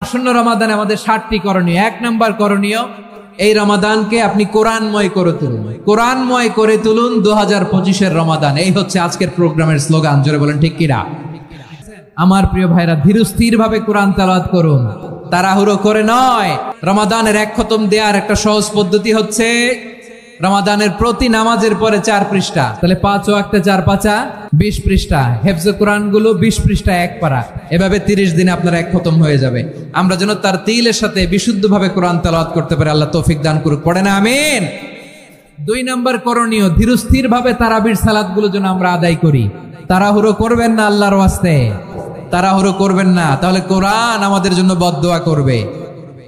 আসন্ন রমাদানে আমাদের 7টি করণীয়। 1 নাম্বার করণীয়, এই রমাদানকে আপনি কোরআনময় করে তুলুন। কোরআনময় করে তুলুন 2025-এর রমাদান। এই হচ্ছে আজকের প্রোগ্রামের স্লোগান। জোরে বলেন ঠিক কিনা? আমার প্রিয় ভাইরা, ধীরস্থির ভাবে কোরআন তেলাওয়াত করুন, তাড়াহুড়ো করে নয়। রমাদানের 1 খতম দেওয়ার একটা সহজ পদ্ধতি হচ্ছে রমাদানের প্রতি নামাজের পরে 4 পৃষ্ঠা, তাহলে 5 ওয়াক্তে 4 পাঁচা 20 পৃষ্ঠা, হেফজে কোরআন গুলো 20 পৃষ্ঠা 1 পারা, এভাবে 30 দিনে আপনার 1 খতম হয়ে যাবে। আমরা যেন তার তিলের সাথে বিশুদ্ধভাবে কোরআন তেলাওয়াত করতে পারি, আল্লাহ তৌফিক দান করুক। পড়ে না আমিন। 2 নাম্বার করণীয়, ধীরস্থির ভাবে তারাবির সালাত গুলো যেন আমরা আদায় করি। তাড়াহুড়ো করবেন না, আল্লাহর ওয়াস্তে তাড়াহুড়ো করবেন না, তাহলে কোরআন আমাদের জন্য বদদোয়া করবে।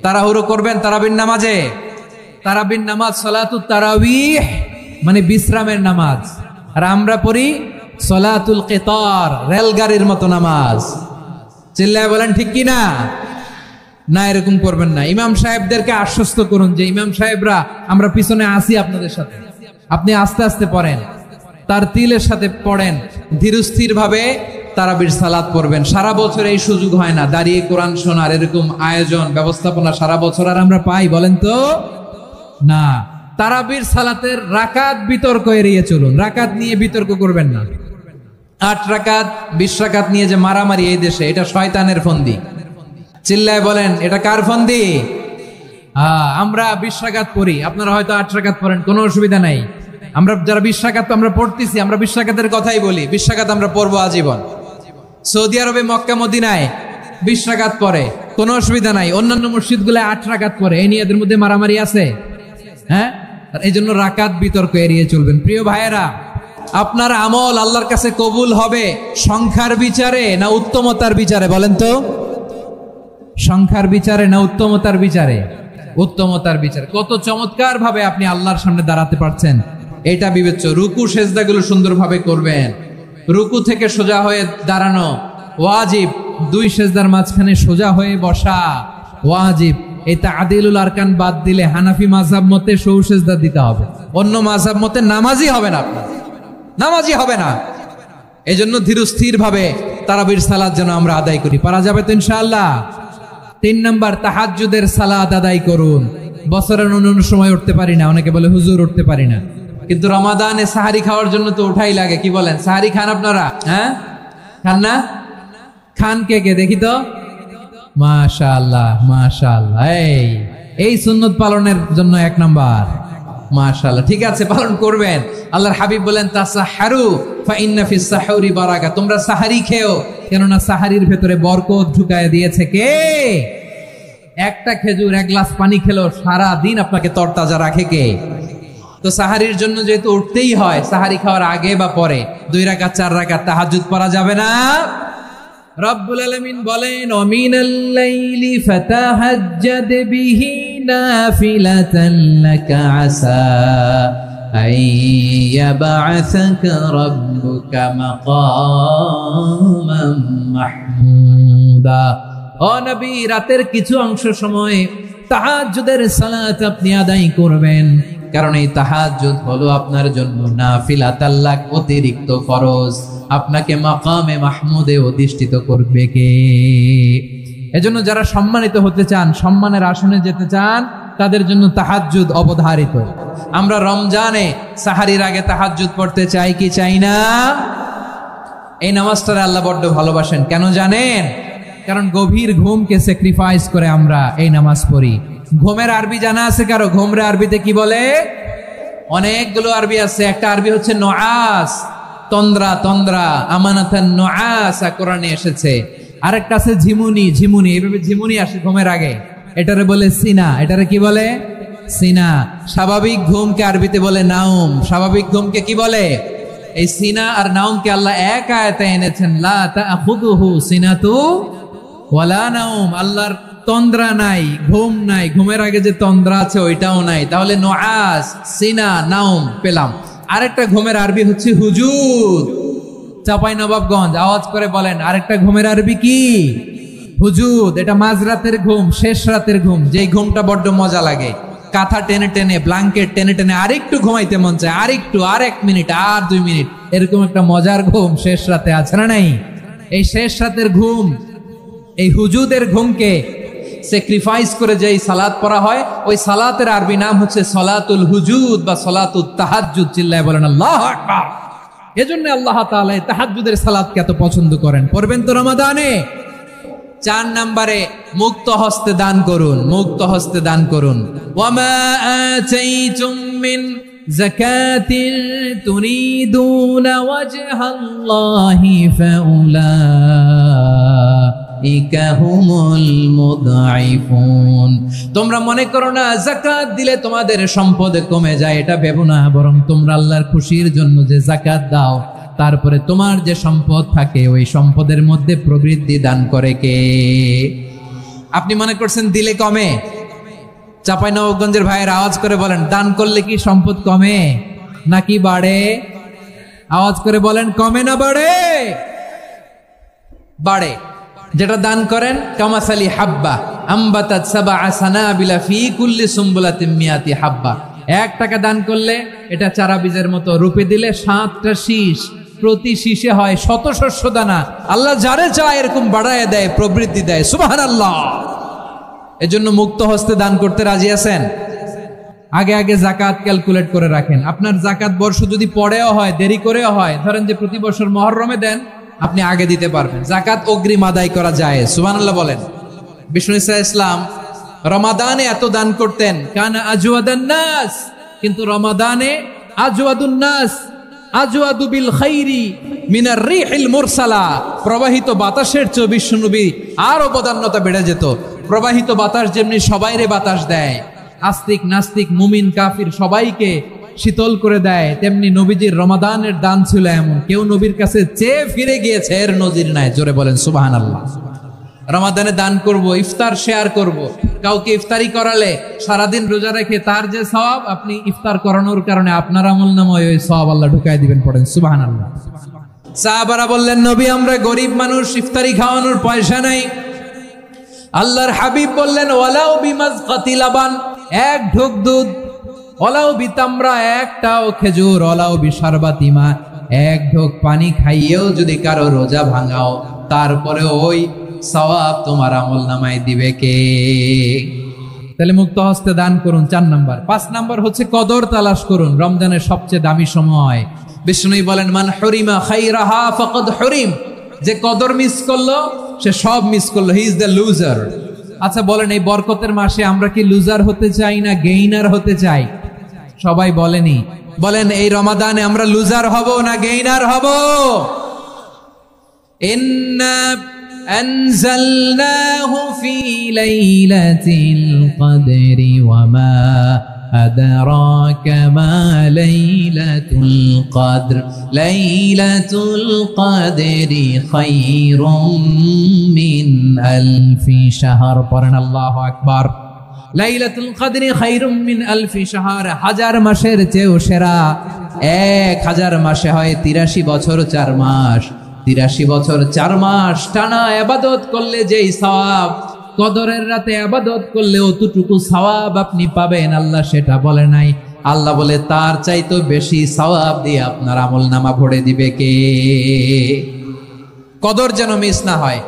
তাড়াহুড়ো করবেন তারাবির নামাজে। তারাবির নামাজ সালাতুত তারাবিহ মানে বিশ্রামের নামাজ, আর আমরা পড়ি সালাতুল কিতার, রেলগাড়ির মতো নামাজ। চিল্লায় বলেন ঠিক কি না? না, এরকম করবেন না। ইমাম সাহেবদেরকে আশ্বস্ত করুন যে ইমাম সাহেবরা আমরা পিছনে আসি আপনাদের সাথে, আপনি আস্তে আস্তে পড়েন, তার তিলের সাথে পড়েন, ধীরস্থির ভাবে তারাবির সালাত পড়বেন। সারা বছর এই সুযোগ হয় না, দাঁড়িয়ে কোরআন শোনার এরকম আয়োজন ব্যবস্থাপনা সারা বছর আর আমরা পাই বলেন তো না। তারাবির সালাতের রাকাত বিতর্ক এড়িয়ে চলুন, রাকাত নিয়ে বিতর্ক করবেন না। 8 রাকাত 20 রাকাত নিয়ে যে মারামারি এই দেশে, এটা শয়তানের ফন্দি। চিল্লায় বলেন এটা কার ফন্দি? আমরা 20 রাকাত পড়ি, আপনারা হয়তো 8 রাকাত পড়েন, কোনো অসুবিধা নাই। আমরা যারা 20 রাকাত আমরা পড়তেছি, আমরা 20 রাকাতের কথাই বলি, 20 রাকাত আমরা পড়বো আজীবন। সৌদি আরবে মক্কা মদিনায় 20 রাকাত পড়ে, কোনো অসুবিধা নাই। অন্যান্য মসজিদগুলো 8 রাকাত পড়ে, এই নিয়ে এদের মধ্যে মারামারি আছে? হ্যাঁ, এই জন্য রাকাত বিতর্ক এড়িয়ে চলবেন। প্রিয় ভাইয়েরা, আপনার আমল আল্লাহর কাছে কবুল হবে সংখ্যার বিচারে না উত্তমতার বিচারে? বলেন তো, সংখ্যার বিচারে না উত্তমতার বিচারে? উত্তমতার বিচারে। কত চমৎকার ভাবে আপনি আল্লাহর সামনে দাঁড়াতে পারছেন এটা বিবেচ্য। রুকু সেজদাগুলো সুন্দরভাবে করবেন, রুকু থেকে সোজা হয়ে দাঁড়ানো ওয়াজিব, 2 সেজদার মাঝখানে সোজা হয়ে বসা ওয়াজিব। এই তাআদিলুল আরকান বাদ দিলে হানাফি মাযহাব মতে সৌ সেজদা দিতে হবে, অন্য মাযহাব মতে নামাজই হবে না, আপনার নামাজই হবে না। এজন্য ধীরস্থির ভাবে তারাবির সালাত যেন আমরা আদায় করি। পারা যাবে তো ইনশাআল্লাহ? 3 নাম্বার, তাহাজ্জুদের সালাত আদায় করুন। বছরের অন্য সময় উঠতে পারি না, অনেকে বলে হুজুর উঠতে পারি না, কিন্তু রমাদানে সাহারি খাওয়ার জন্য তো উঠাই লাগে। কি বলেন, সাহারি খান আপনারা? হ্যাঁ, খান না? খান কে কে দেখি তো? মাশাআল্লাহ মাশাআল্লাহ। এই সুন্নত পালনের জন্য 1 নাম্বার। মাশাআল্লাহ, ঠিক আছে, পালন করবেন। আল্লাহর হাবিব বলেন তাসাহারু ফা ইন্না ফিস সাহুরি বারাকা, তোমরা সাহারি খেও, কেননা সাহারির ভেতরে বরকত ঢুকায় দিয়েছে কে? একটা খেজুর 1 গ্লাস পানি খেলেও সারা দিন আপনাকে তরতাজা রাখে কে? তো সাহারির জন্য যেহেতু উঠতেই হয়, সাহারি খাওয়ার আগে বা পরে 2 রাকাত 4 রাকাত তাহাজ্জুদ পড়া যাবে না? রব্বুল আলামিন বলেন ওয়ামিনাল লাইলি ফাতাহাজ্জাদ বিহি নাফিলাতান লাকা আসা আইয়াবআসাকা রাব্বুকা মাকামান মাহমুদা। ও নবী, রাতের কিছু অংশ সময় তাহাজ্জুদের সালাত আপনি আদায় করবেন, কারণ এই তাহাজ্জুদ হলো আপনার জন্য নাফিলাতাল লাক, অতিরিক্ত ফরজ। আপনাকে মাকামে মাহমুদে অধিষ্ঠিত করবে কে? এজন্য যারা সম্মানিত হতে চান, সম্মানের আসনে যেতে চান, তাদের জন্য তাহাজ্জুদ অবধারিত। আমরা রমজানে সাহারির আগে তাহাজ্জুদ পড়তে চাই কি চাই না? এই নামাজটারে আল্লাহ বড্ড ভালোবাসেন। কেন জানেন? কারণ গভীর ঘুমকে স্যাক্রিফাইস করে আমরা এই নামাজ পড়ি। ঘুমের আরবি জানা আছে কারো? ঘুমরে আরবিতে কি বলে? অনেকগুলো আরবি আছে। একটা আরবি হচ্ছে নুআস, তন্দ্রা, তন্দ্রা, আমানাতান নুআসা কোরআনে এসেছে। আরেকটা আছে ঝিমুনি, ঝিমুনি, এইভাবে ঝিমুনি আসে ঘুমের আগে, এটারে বলে সিনা। এটারে কি বলে? সিনা। স্বাভাবিক ঘুমকে আরবিতে বলে নাউম। স্বাভাবিক ঘুমকে কি বলে? এই সিনা আর নাউমকে আল্লাহ এক আয়াতে এনেছেন, লা তাখুযুহু সিনাতু ওয়ালা নাউম। আল্লাহর তন্দ্রা নাই, ঘুম নাই, ঘুমের আগে যে তন্দ্রা আছে ওইটাও নাই। তাহলে নুআস, সিনা, নাউম পেলাম। আরেকটা ঘুমের আরবি হচ্ছে হুজুদ। চাঁপাইনবাবগঞ্জ আওয়াজ করে বলেন, আরেকটা ঘুমের আরবি কি? হুজুদ। এটা মাঝরাতের ঘুম, শেষ রাতের ঘুম, যেই ঘুমটা বড্ড মজা লাগে। কাঁথা টেনে টেনে, ব্ল্যাঙ্কেট টেনে টেনে আরেকটু ঘুমাইতে মন চায়, আরেকটু, আর 1 মিনিট, আর 2 মিনিট, এরকম একটা মজার ঘুম শেষ রাতে আছে না নাই? এই শেষ রাতের ঘুম, এই হুজুদের ঘুমকে স্যাক্রিফাইস করে যেই সালাত পড়া হয়, ওই সালাতের আরবি নাম হচ্ছে সলাতুল হুজুদ বা সলাতুত তাহাজ্জুদ। চিল্লায় বলেন আল্লাহু আকবার। এজন্য আল্লাহ তাআলা তাহাজ্জুদের সালাতকে এত পছন্দ করেন। পড়বেন তো রমাদানে। 4 নম্বরে মুক্ত হস্তে দান করুন, মুক্ত হস্তে দান করুন। ওয়ামা আতাইতুম মিন যাকাতিন তুরিদুনা ওয়াজহাল্লাহি ফাউলাইকা হুমুল মুদঈফুন। তোমরা মনে করো না যাকাত দিলে তোমাদের সম্পদ কমে যায়, এটা ভেবো না, বরং তোমরা আল্লাহর খুশির জন্য যে যাকাত দাও, তারপরে তোমার যে সম্পদ থাকে ওই সম্পদের মধ্যে প্রবৃদ্ধি দান করে কে? আপনি মনে করছেন দিলে কমে? চাঁপাইনবাবগঞ্জের ভাইয়ের আওয়াজ করে বলেন, দান করলে কি সম্পদ কমে নাকি বাড়ে? আওয়াজ করে বলেন, কমে না বাড়ে? বাড়ে। যেটা দান করেন, কামাসালি হাব্বা আম্বাতাত সাবআ সানাবিলা ফি কুল্লি সুম্বুলাতিন মিয়াতি হাব্বা। 1 টাকা দান করলে এটা চারা বীজের মতো, রূপে দিলে 7টা শীষ, প্রতি শীষে হয় 100 শস্য দানা। আল্লাহ যারে চায় এরকম বাড়ায় দেয়, প্রবৃদ্ধি দেয়। সুবহানাল্লাহ। এজন্য মুক্ত হস্তে দান করতে রাজি আছেন? আগে আগে যাকাত ক্যালকুলেট করে রাখেন। আপনার যাকাত বর্ষ যদি পরেও হয়, দেরি করেও হয়, ধরেন যে প্রতি বছর মুহররমে দেন, আপনি আগে দিতে পারবেন। যাকাত অগ্রিম আদায় করা যায়। সুবহানাল্লাহ বলেন। বিষ্ণু ইসা ইসলাম রমাদানে এত দান করতেন, কানা আজওয়াদান নাস, কিন্তু রমাদানে আজওয়াদুন নাস আজওয়াদু বিল খাইরি মিনার রিহিল মুরসালা। প্রবাহিত বাতাসের চেয়ে বিশ্বনবী আরো বদান্যতা বেড়ে যেত। প্রবাহিত বাতাস যেমনি সবাইরে বাতাস দেয়, আস্তিক নাস্তিক মুমিন কাফির সবাইকে শীতল করে দেয়, তেমনি নবীজির রমাদানের দান ছিল এমন, কেউ নবীর কাছে চেয়ে ফিরে গিয়েছে এর নজির নাই। জোরে বলেন সুবহানাল্লাহ। রমাদানে দান করব, ইফতার শেয়ার করব। কাউকে ইফতারি করালে সারাদিন রোজা রেখে তার যে সওয়াব, আপনি ইফতার করানোর কারণে আপনার আমলনামায় ওই সওয়াব আল্লাহ ঢুকাই দিবেন। পড়েন সুবহানাল্লাহ। সাহাবারা বললেন, নবী আমরা গরিব মানুষ, ইফতারি খাওয়ানোর পয়সা নাই। আল্লাহর হাবিব বললেন, ওয়ালাউ বিমাজকাতি লাবান, 1 ঢোক দুধ, ওয়ালাউ বিতামরা, 1টাও খেজুর, ওয়ালাউ বিশারবাতি মা, 1 ঢোক পানি খাইয়েও যদি কারো রোজা ভাঙাও, তারপরে ওই সওয়াব তোমার আমলনামায় দিবে কে? তাহলে মুক্ত হস্তে দান করুন, 4 নাম্বার। 5 নাম্বার হচ্ছে কদর তালাশ করুন। রমজানের সবচেয়ে দামি সময়। বিষ্ণু বলেন, মান হুরিমা খাইরাহা ফাকাদ হুরিম। যে কদর মিস করলো সে সব মিস করলো, হি ইজ দ্য লুজার। আচ্ছা বলেন, এই বরকতের মাসে আমরা কি লুজার হতে চাই না গেইনার হতে চাই? সবাই বলেনি। বলেন, এই রমাদানে আমরা লুজার হব না গেইনার হব? ইন্না أنزلناه في ليلة القدر وما أدراك ما ليلة القدر ليلة القدر خير من ألف شهر قرن الله أكبر লাইলাতুল কদরি খায়রুম মিন আলফি শাহর। 1000 মাসের চেয়েও সেরা। 1000 মাসে হয় 83 বছর 4 মাস। 83 বছর 4 মাস টানা ইবাদত করলে যেই সওয়াব, কদরের রাতে ইবাদত করলে অতটুকু সওয়াব আপনি পাবেন, আল্লাহ সেটা বলে নাই। আল্লাহ বলে তার চাইতে বেশি সওয়াব দিয়ে আপনার আমলনামা ভরে দিবে কে? কদর যেন মিস না হয়।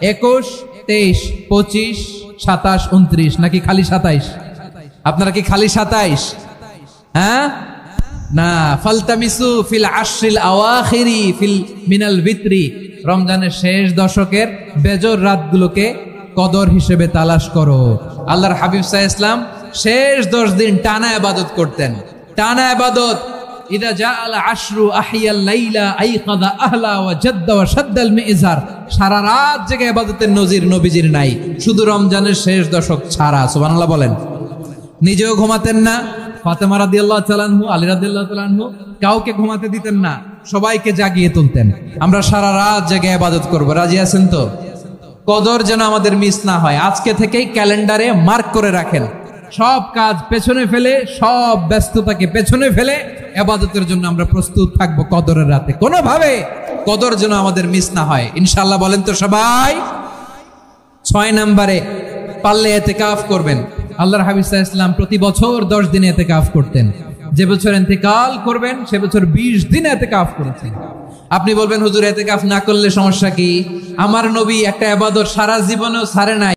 21, 23, 25, 27, 29 নাকি খালি 27? আপনারা কি খালি 27? হ্যাঁ না, ফালতামিসু ফিল আশরিল আওয়াখিরি ফিল মিনাল ভিতরি। রমজানের শেষ দশকের বেজর রাতগুলোকে কদর হিসেবে তালাশ করো। আল্লাহর হাবিব সাল্লাল্লাহু আলাইহি ওয়াসাল্লাম শেষ 10 দিন টানা ইবাদত করতেন, টানা ইবাদত। ইদা জাআল আশরু আহিয়াল লাইলা আইকাদা আহলা ওয়া জাদ্দা ওয়া শাদ্দাল মিজার। সারা রাত জেগে ইবাদতের নজির নবীজির নাই, শুধু রমজানের শেষ দশক ছাড়া। সুবহানাল্লাহ বলেন। নিজেও ঘুমাতেন না। ফাতেমা রাদিয়াল্লাহু তাআলা আনহু, আলী রাদিয়াল্লাহু তাআলা আনহু কাউকে ঘুমাতে দিতেন না, সবাইকে জাগিয়ে তুলতেন। আমরা সারা রাত জেগে ইবাদত করব। রাজি আছেন তো? কদর যেন আমাদের মিস না হয়। আজকে থেকেই ক্যালেন্ডারে মার্ক করে রাখেন। সব কাজ পেছনে ফেলে, সব ব্যস্ততাকে পেছনে ফেলে ইবাদতের জন্য আমরা প্রস্তুত থাকবো কদরের রাতে। কোনোভাবে কদর যেন আমাদের মিস না হয়, ইনশাআল্লাহ। বলেন তো সবাই। 6 নম্বরে পারলে ইতিকাফ করবেন। আল্লাহর হাবিব সাল্লাল্লাহু আলাইহি ওয়াসাল্লাম প্রতি বছর 10 দিন ইতিকাফ করতেন। যে বছর ইন্তেকাল করবেন সে বছর 20 দিন ইতিকাফ করেছেন। আপনি বলবেন, হুজুর ইতিকাফ না করলে সমস্যা কি? আমার নবী একটা ইবাদত সারা জীবনেও ছাড়ে নাই।